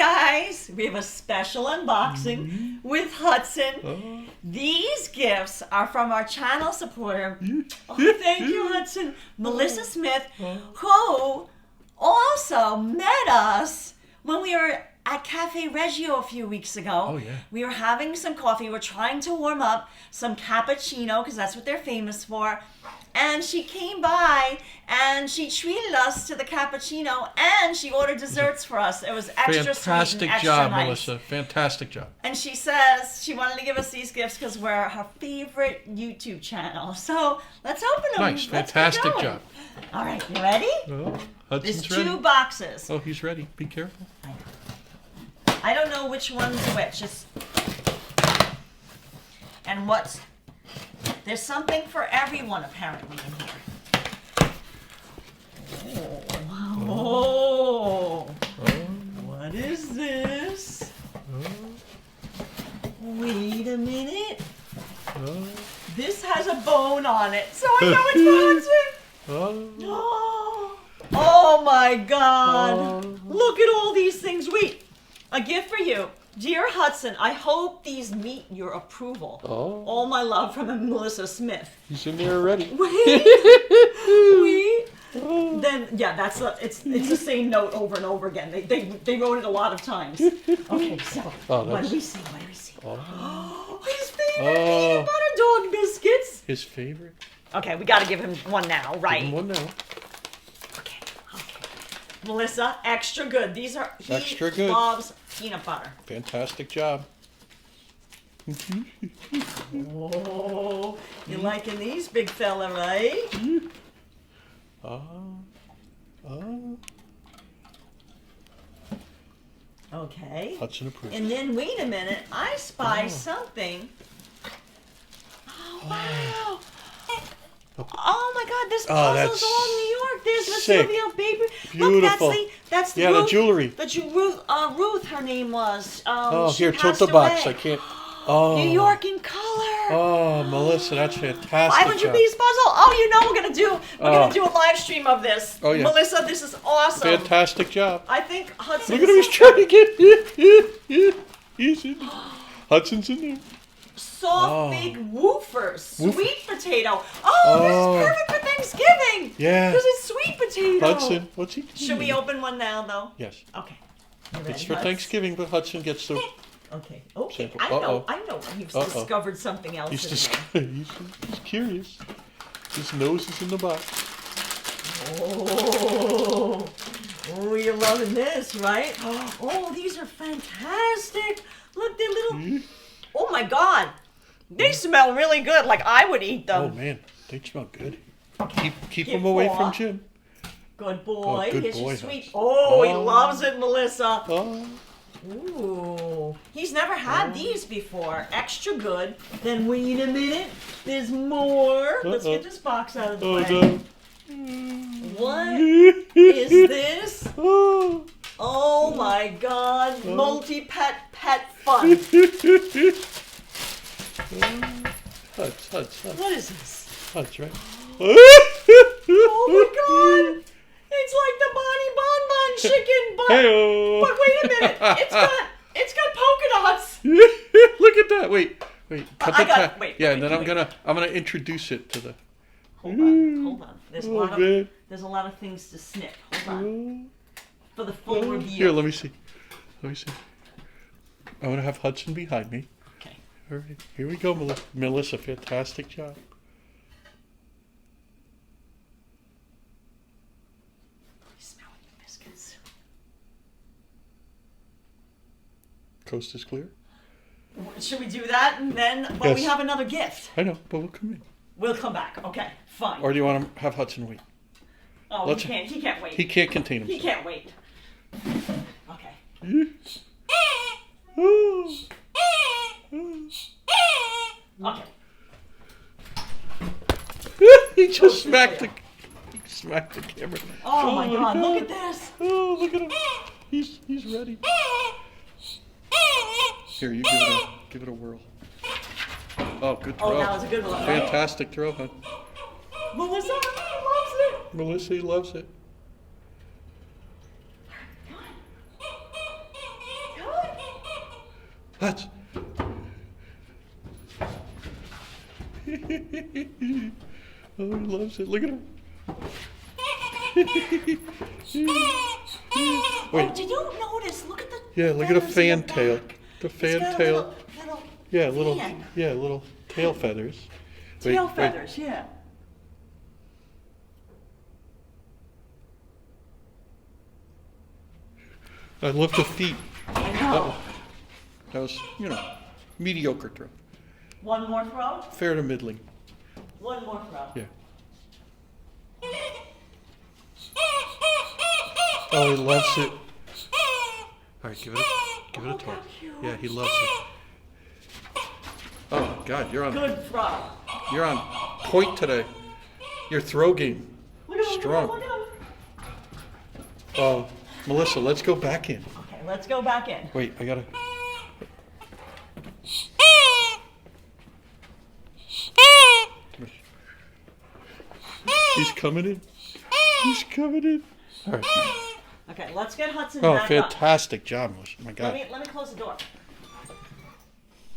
guys, we have a special unboxing with Hudson. These gifts are from our channel supporter. Oh, thank you, Hudson. Melissa Smith, who also met us when we were at Cafe Reggio a few weeks ago. Oh, yeah. We were having some coffee. We're trying to warm up some cappuccino because that's what they're famous for. And she came by and she treated us to the cappuccino and she ordered desserts for us. It was extra sweet and extra Fantastic job, nice. Melissa. Fantastic job. And she says she wanted to give us these gifts because we're her favorite YouTube channel. So let's open them. Nice. Fantastic job. All right, you ready? Oh, Hudson's There's ready. 2 boxes. Oh, he's ready. Be careful. I don't know which one's which. And what's... There's something for everyone, apparently, in here. Oh. What is this? Wait a minute. This has a bone on it, so I know it's for Hudson. Oh my God. Look at all these things. Wait, a gift for you. Dear Hudson, I hope these meet your approval. All my love from Melissa Smith. He's in there already. Wait. Then yeah, it's the same note over and over again. They wrote it a lot of times. Okay, so what do we see? What do we see? His favorite peanut butter dog biscuits. His favorite. Okay, we got to give him one now, right? Give him one now. Okay. Melissa, extra good. These are Extra good. Loves peanut butter. Fantastic job. Oh, you liking these, big fella, right? Okay. Hudson approved. And then wait a minute, I spy something. Oh wow! Oh my God, this puzzle's that's all New York. There's the sick. Sylvia baby. Beautiful. Look, that's the Yeah, Ruth, the jewelry. Ruth, her name was. She Here, tilt passed the box. away. I can't. New York in color. Oh, Melissa, that's fantastic. 500 job. piece puzzle. Oh, you know we're gonna do a live stream of this. Oh, yeah. Melissa, this is awesome. Fantastic job. I think Hudson. Look at him, he's trying to get. He's in there. Hudson's in there. Soft big woofers, sweet potato. Oh, this is perfect for Thanksgiving. Yeah. Because it's sweet potato. Hudson, what's he doing? Should we open one now, though? Yes. Okay. You ready, It's for Huds? Thanksgiving, but Hudson gets the. Okay. Okay. Sample. I know. You've discovered something else. He's in he's curious. His nose is in the box. Oh, you're loving this, right? Oh, these are fantastic. Look, they're little. Oh my God, they smell really good. Like I would eat them. Oh man, they smell good. Okay. Keep them away from Jim. Good boy. Good Here's boy, your sweet. Hudson. Oh, he loves it, Melissa. Oh. Ooh, he's never had these before. Extra good. Then wait a minute. There's more. Let's get this box out of the way. No. What is this? Oh my God! Multi-pet fun. Huds. What is this? Huds, right? Oh my God! It's like the Bonnie Bonbon chicken, but wait a minute. It's got polka dots. Look at that. Wait. Cut the tag. Wait. Yeah, and then I'm gonna introduce it to the. Hold on. There's a lot of things to snip. Hold on. For the full review. Here, let me see. I'm gonna have Hudson behind me. Okay. All right, here we go, Melissa. Fantastic job. Smelling the biscuits. Coast is clear. Should we do that and then? Well, we have another gift. I know, but we'll come in. We'll come back. Okay, fine. Or do you want to have Hudson wait? Oh, he can't. He can't wait. He can't contain himself. He can't wait. Okay. Okay. He just smacked the camera. Oh my God! Look at this. Oh, look at him. He's ready. Here, you give it a whirl. Oh, good throw. Oh, that was a good one. Right? Fantastic throw, huh? Melissa loves it. Melissa loves it. Hutch. Oh, he loves it. Look at him. Oh, did you notice? Look at the Look at a feathers in fan the tail. back. The It's fan got a tail. little fan. Little tail feathers. Tail feathers, yeah. I love the feet. I know. That was, mediocre throw. One more throw? Fair to middling. One more throw. Yeah. Oh, he loves it. All right, give it a toss. Yeah, he loves it. Oh God, you're on. Good throw. You're on point today. Your throw game, strong. Look at him. Oh, Melissa, let's go back in. Okay, let's go back in. Wait, I gotta. He's coming in. He's coming in. All right. Okay, let's get Hudson Oh, back up. fantastic job, Melissa. Oh my God. Let me close the door.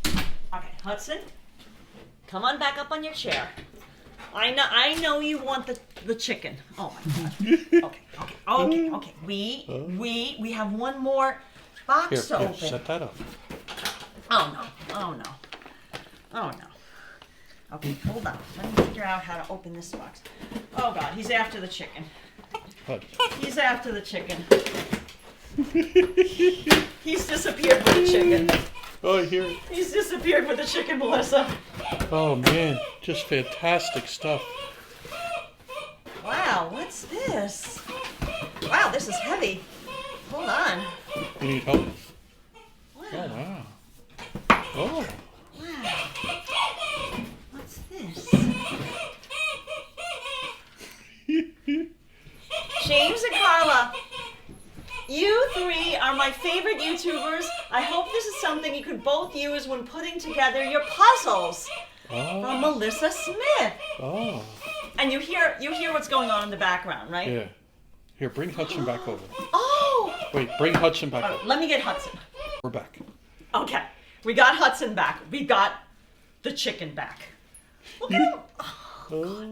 Okay, Hudson, come on back up on your chair. I know you want the chicken. Oh my God. Okay. We have one more box to open. Set that up. Oh no. Okay, hold on. Let me figure out how to open this box. Oh God, he's after the chicken. He's after the chicken. He's disappeared with the chicken. Oh, I hear it. He's disappeared with the chicken, Melissa. Oh man, just fantastic stuff. Wow, what's this? Wow, this is heavy. Hold on. You need help? Wow. Oh wow. Oh. Wow. What's this? James and Karla, you three are my favorite YouTubers. I hope this is something you could both use when putting together your puzzles. From Melissa Smith. Oh. And you hear what's going on in the background, right? Yeah. Here, bring Hudson back over. Oh! Wait, bring Hudson back over. Let me get Hudson. We're back. Okay. We got Hudson back. We got the chicken back. Look at him. Oh,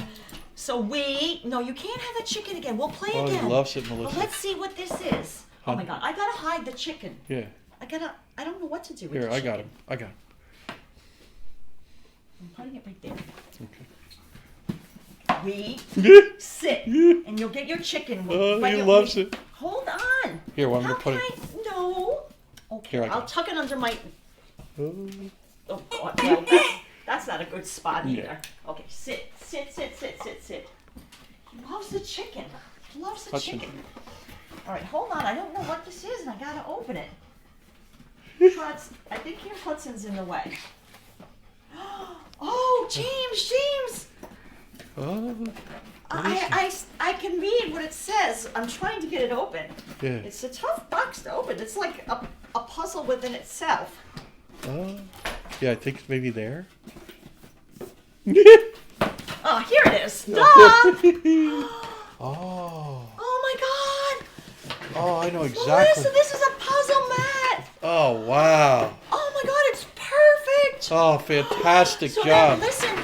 so no, you can't have the chicken again. We'll play again. Oh, he loves it, Melissa. But let's see what this is. Oh my God, I gotta hide the chicken. Yeah. I don't know what to do with Here, the chicken. I got him. I'm putting it right there. Okay. We sit, and you'll get your chicken. Oh, he loves it. Hold on. Here, want me to put it? No. Okay, Here, I'll tuck it under my... Oh. Oh, God, no, that's not a good spot either. Yeah. Okay, sit. He loves the chicken. Chicken. All right, hold on. I don't know what this is, and I gotta open it. I think your Hudson's in the way. Oh, James! Oh. I can read what it says. I'm trying to get it open. Yeah. It's a tough box to open. It's like a puzzle within itself. Oh. Yeah, I think it's maybe there. Oh, here it is. Duh! Oh. Oh my God! Oh, I know exactly. Melissa, this is a puzzle mat. Oh, wow. Oh my God, it's perfect. Oh, fantastic So job. now, listen,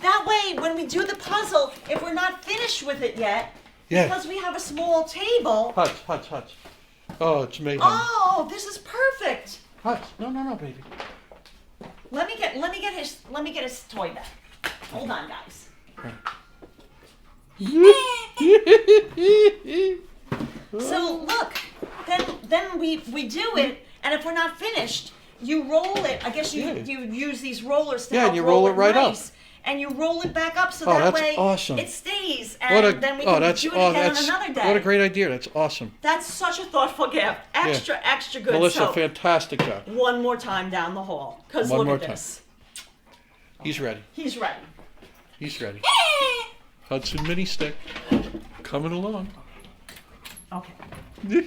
that way when we do the puzzle, if we're not finished with it yet, because we have a small table. Hutch. Oh, it's amazing. Oh, this is perfect. Hutch, no, baby. Let me get his toy back. Hold on, guys. So look, then we do it, and if we're not finished, you roll it. I guess you use these rollers to help and you roll it right up. And you roll it back up so Oh, that that's way awesome. it stays, and then we can do it again on another day. What a great idea. That's awesome. That's such a thoughtful gift. Extra good. Melissa, So, fantastic job. one more time down the hall, because One look more at time. this. He's ready. He's ready. Hudson mini stick. Coming along. Okay. Go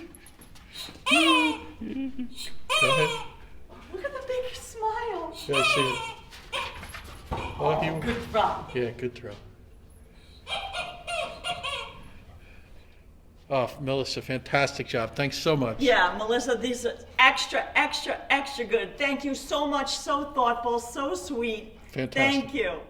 ahead. Look at the big smile. Yeah, I see it. Oh, Good throw. Yeah, good throw. Oh, Melissa, fantastic job. Thanks so much. Yeah, Melissa, these are extra, extra, extra good. Thank you so much. So thoughtful, so sweet. Fantastic. Thank you.